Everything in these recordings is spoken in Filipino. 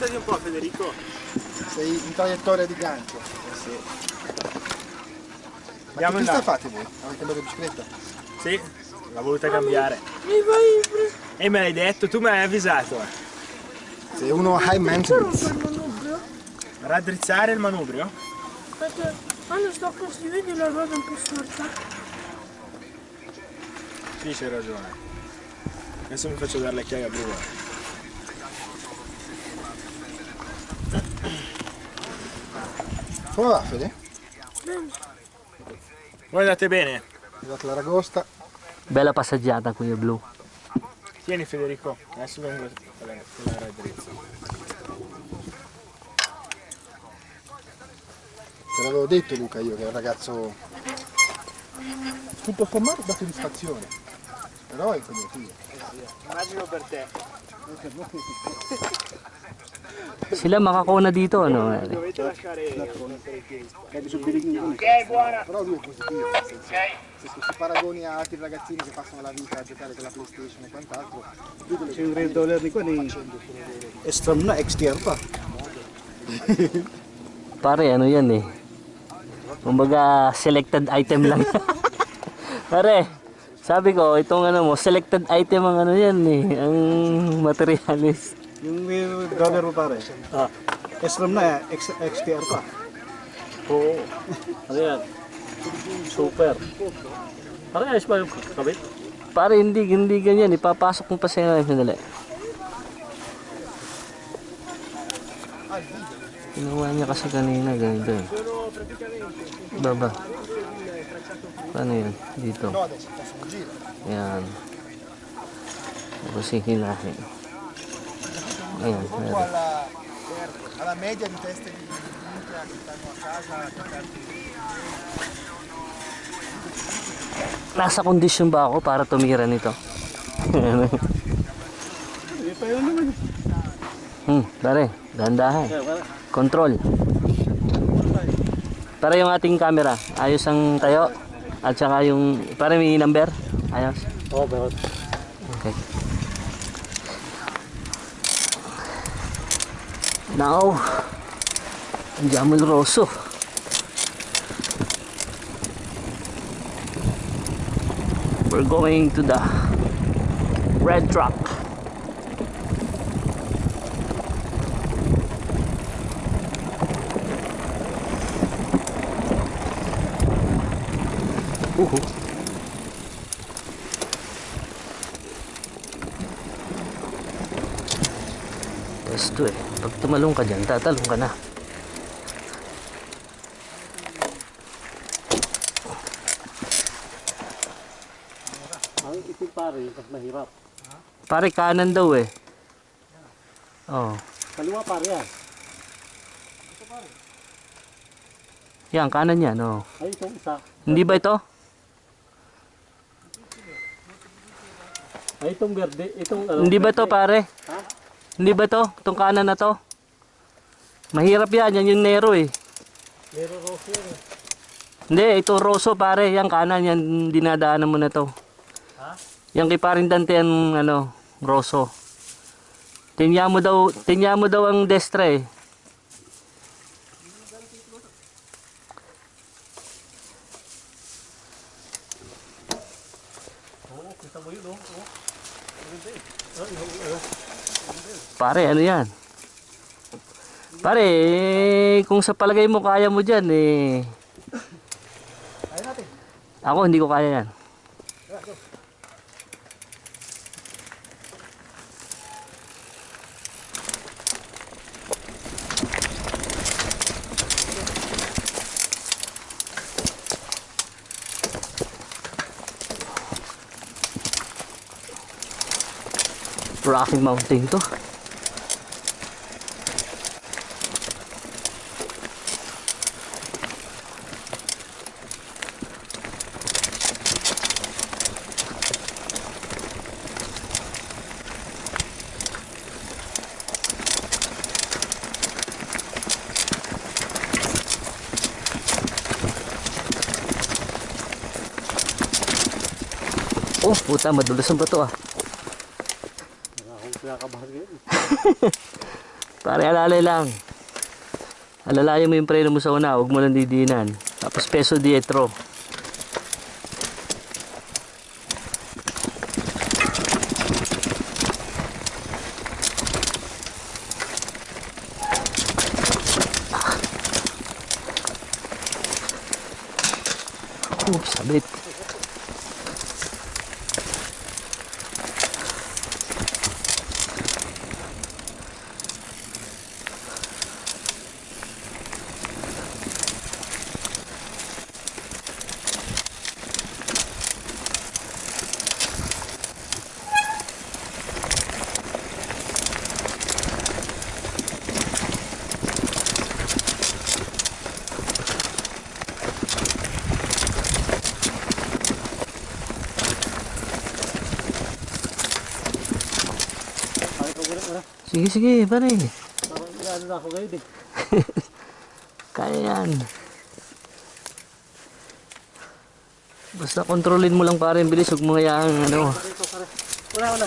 Spostati un po', Federico. Sei in traiettoria di gancio. Sì. Ma che pista fate voi? Avete cambiato bicicletta? Sì, l'ho voluta cambiare. E me l'hai detto, tu mi hai avvisato. Sei uno high maintenance. Raddrizzare il manubrio? Perché quando sto così vedi la ruota un po' storta. Sì, c'hai ragione. Adesso mi faccio dare le chiavi a Bruno. Come va Fede? Voi andate bene? È arrivata l'aragosta. Bella passeggiata qui a blu. Tieni Federico, adesso vengo con la raddrizza. Te l'avevo detto Luca io che è un ragazzo tutto sommato da soddisfazione. Però è impegnativo. Immagino per te. Sila makakuna dito, ano? Dovete lasciare Ok, buona! Però lui è positivo, nel senso, se si paragoni a altri ragazzini che passano la vita a giocare con la PlayStation e quant'altro, $100 ni ko ni Strom na XTR pa. Pare, ano yan eh. Kumbaga, selected item lang. Pare, sabi ko, itong ano mo, selected item ang ano yan eh. Ang materialis. Yung dollar mo pare. Strom na XTR pa. Oo. Ano yan? Super. Pare, ayos ba yung kabit? Pare, hindi ganyan. Ipapasok mo pa sa sandali. Ginawa niya kasi kanina, ganito eh. Baba. Paano yan? Dito. Ayan. Tapos hihilahin. Ayan. alla media di teste di minchia che stanno a casa a giocare. Nasa kondisyon ba ako para tumira nito? Pare, dahan-dahan. Control. Para yung ating camera, ayos ang tayo. At saka yung, para may number. Ayos. Oo, pero Okay. Now, andiamo il rosso. We're going to the red truck. Gusto eh. Pag tumalong ka dyan, tatalong ka na. ang itim pare, mas mahirap. Pare, kanan daw eh. Oh. Kaliwa pare yan. Yan, kanan yan. Oh. Ay, itong isa. Hindi ba ito? Ay, itong verde. Itong ano. Hindi ba ito pare? Ha? Hindi ba ito? Itong kanan na to? Mahirap yan. Yan yung Nero eh. Nero rosso yan eh. Hindi, ito Rosso pare. Yan kanan. Yan dinadaanan mo na to. Ha? Yan kay paring Dante ang ano, Rosso. Tinya mo daw ang destra eh. Kita mo yun, oh. Pare, ano yan? Pare, kung sa palagay mo kaya mo dyan eh. Ako hindi ko kaya yan. Rocky Mountain to. Oh, puta, madulas ang bato ah. Nakakabahan ngayon. Pare, alalay lang. Alalayan mo yung preno mo sa una, huwag mo lang didinan. Tapos peso dietro. Oops, sabit. Sige, sige, pare. Ano na ako ngayon eh. Kaya yan. Basta kontrolin mo lang pare, bilis. Huwag mo hayaan ano. Wala.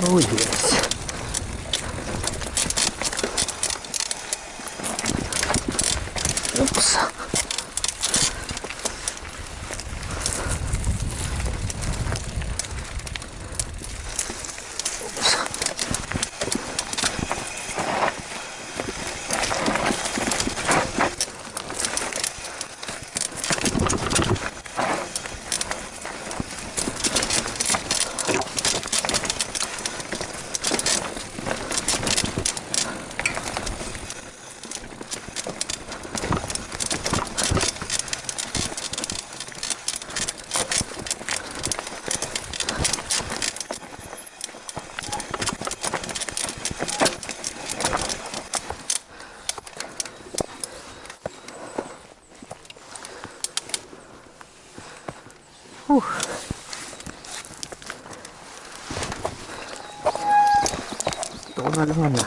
Oh yes. Oops. Ito ko na naman na.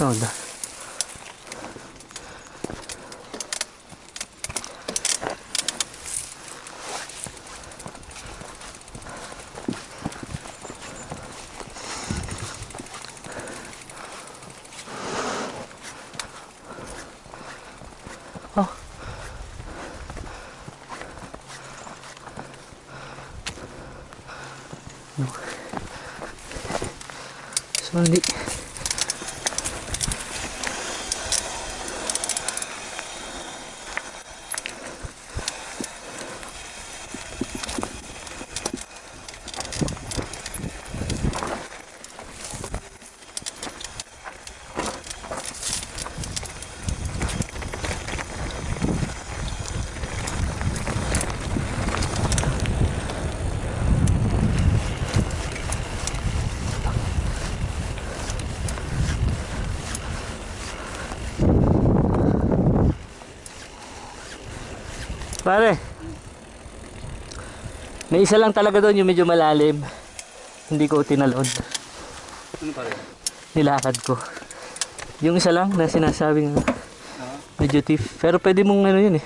Sunod na. Oh. No. Sulit. Pare, may isa lang talaga doon yung medyo malalim. Hindi ko tinalon. Ano pare? Nilakad ko. Yung isa lang na sinasabing medyo tiff. Pero pwede mong ano yun eh.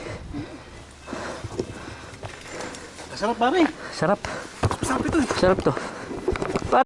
Masarap pare. Sarap. Masarap ito eh. Sarap to.